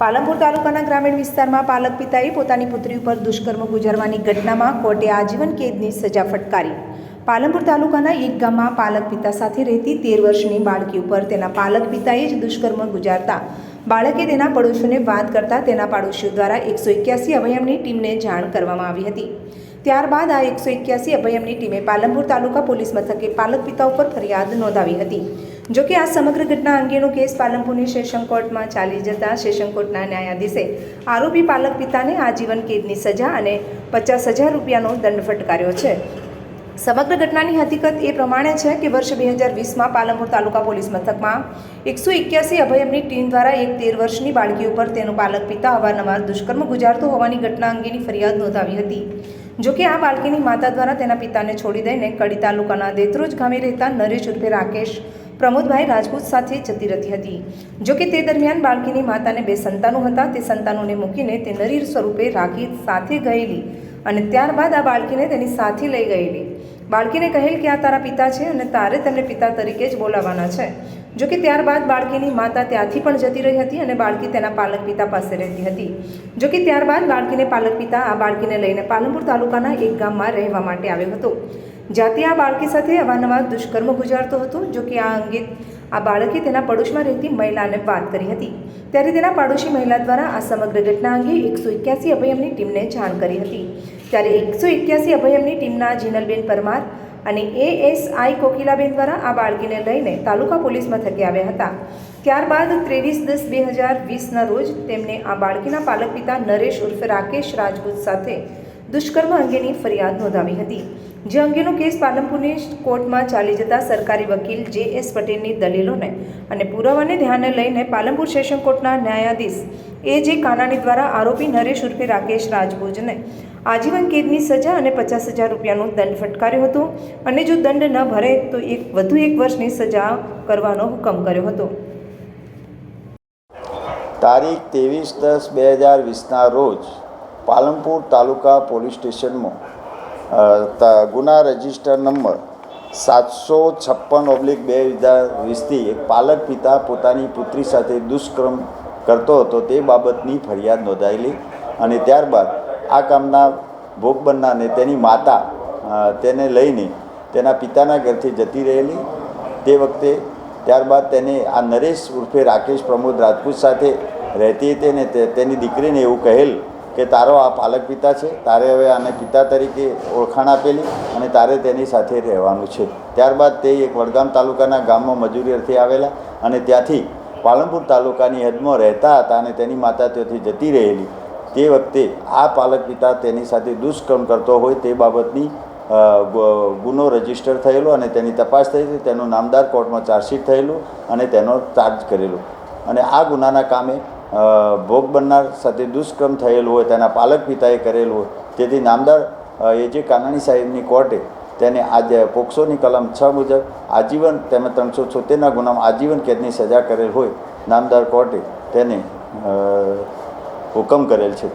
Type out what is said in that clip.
પાલનપુર તાલુકાના ગ્રામીણ વિસ્તારમાં પાલક પિતાએ પોતાની પુત્રી ઉપર દુષ્કર્મ ગુજારવાની ઘટનામાં કોર્ટે આજીવન કેદની સજા ફટકારી। પાલનપુર તાલુકાના એક ગામમાં પાલક પિતા સાથે રહેતી 13 વર્ષની બાળકી ઉપર તેના પાલક પિતાએ જ દુષ્કર્મ ગુજારતા બાળકે તેના પડોશીઓને વાત કરતા તેના પાડોશીઓ દ્વારા 181 અભયમની ટીમને જાણ કરવામાં આવી હતી। ત્યારબાદ આ 181 અભયમની ટીમે પાલનપુર તાલુકા પોલીસ મથકે પાલક પિતા ઉપર ફરિયાદ નોંધાવી હતી। જો કે આ સમગ્ર ઘટના અંગેનો કેસ પાલનપુરની સેશન કોર્ટમાં ચાલી જતા સેશન કોર્ટના ન્યાયાધીશે આરોપી પાલક પિતાને આજીવન કેદની સજા અને 50,000 રૂપિયાનો દંડ ફટકાર્યો છે। સમગ્ર ઘટનાની હકીકત એ પ્રમાણે છે કે વર્ષ 2020માં પાલનપુર તાલુકા પોલીસ મથકમાં 181 અભયમની ટીમ દ્વારા એક 13 વર્ષની બાળકી ઉપર તેનો પાલક પિતા અવારનવાર દુષ્કર્મ ગુજારતો હોવાની ઘટના અંગેની ફરિયાદ નોંધાવી હતી। જો કે આ બાળકીની માતા દ્વારા તેના પિતાને છોડી દઈને કડી તાલુકાના દેત્રોજ ગામે રહેતા નરેશ ઉર્ફે રાકેશ પ્રમોદભાઈ રાજપૂત સાથે જતી રહી હતી। જો કે તે દરમિયાન બાળકીની માતાને 2 સંતાનો હતા। તે સંતાનોને મૂકીને તે નરીર સ્વરૂપે રાખી સાથે ગયેલી અને ત્યારબાદ આ બાળકીને તેની સાથે લઈ ગયેલી। બાળકીને કહેલ કે આ તારા પિતા છે અને તારે તેમને પિતા તરીકે જ બોલાવવાના છે। જો કે ત્યારબાદ બાળકીની માતા ત્યાંથી પણ જતી રહી હતી અને બાળકી તેના પાલક પિતા પાસે રહેતી હતી। જો કે ત્યારબાદ બાળકીને પાલક પિતા આ બાળકીને લઈને પાલનપુર તાલુકાના એક ગામમાં રહેવા માટે આવ્યો હતો, જ્યાંથી આ બાળકી સાથે અવારનવાર દુષ્કર્મ ગુજારતો હતો। જો કે આ અંગે આ બાળકે તેના પડોશમાં રહેતી મહિલાને વાત કરી હતી, ત્યારે તેના પાડોશી મહિલા દ્વારા આ સમગ્ર ઘટના અંગે 181 અભયમની ટીમને જાણ કરી હતી। ત્યારે 181 અભયમની ટીમના જીનલબેન પરમાર અને એએસઆઈ કોકિલાબેન દ્વારા આ બાળકીને લઈને તાલુકા પોલીસ મથકે આવ્યા હતા। ત્યારબાદ 23/10/2020ના રોજ તેમને આ બાળકીના પાલક પિતા નરેશ ઉર્ફે રાકેશ રાજપૂત સાથે દુષ્કર્મ અંગેની ફરિયાદ નોંધાવી હતી, જે અંગેનો કેસ પાલનપુરની કોર્ટમાં ચાલી જતા સરકારી વકીલ JS પટેલની દલીલોને અને પુરાવાને ધ્યાને લઈને પાલનપુર સેશન કોર્ટના ન્યાયાધીશ AJ કાનાણી દ્વારા આરોપી નરેશ ઉર્ફે રાકેશ રાજપૂતને આજીવન કેદની સજા અને 50,000 રૂપિયાનો દંડ ફટકાર્યો હતો અને જો દંડ ન ભરે તો વધુ 1 વર્ષની સજા કરવાનો હુકમ કર્યો હતો। તારીખ 23/10/2020ના રોજ પાલનપુર તાલુકા પોલીસ સ્ટેશનમાં ગુના રજિસ્ટર નંબર 756/2020થી એક પાલક પિતા પોતાની પુત્રી સાથે દુષ્કર્મ કરતો હતો તે બાબતની ફરિયાદ નોંધાયેલી અને ત્યારબાદ આ કામના ભોગ બનનારને તેની માતા તેને લઈને તેના પિતાના ઘરથી જતી રહેલી। તે વખતે ત્યારબાદ તેને આ નરેશ ઉર્ફે રાકેશ પ્રમોદ રાજપૂત સાથે રહેતી હતી અને તેની દીકરીને એવું કહેલ કે તારો આ પાલક પિતા છે, તારે હવે આને પિતા તરીકે ઓળખાણ આપેલી અને તારે તેની સાથે રહેવાનું છે। ત્યારબાદ તે એક વડગામ તાલુકાના ગામમાં મજૂરી અર્થે આવેલા અને ત્યાંથી પાલનપુર તાલુકાની હદમાં રહેતા હતા અને તેની માતા ત્યાંથી જતી રહેલી। તે વખતે આ પાલક પિતા તેની સાથે દુષ્કર્મ કરતો હોય તે બાબતની ગુનો રજીસ્ટર થયેલો અને તેની તપાસ થઈ હતી। તેનું નામદાર કોર્ટમાં ચાર્જશીટ થયેલું અને તેનો ચાર્જ કરેલો અને આ ગુનાના કામે ભોગ બનનાર સાથે દુષ્કર્મ થયેલું હોય તેના પાલક પિતાએ કરેલું હોય, તેથી નામદાર AJ કાનાણી સાહેબની કોર્ટે તેને આજે પોક્સોની કલમ 6 મુજબ આજીવન તેમજ 376ના ગુનામાં આજીવન કેદની સજા કરેલ હોય નામદાર કોર્ટે તેને હુકમ કરેલ છે।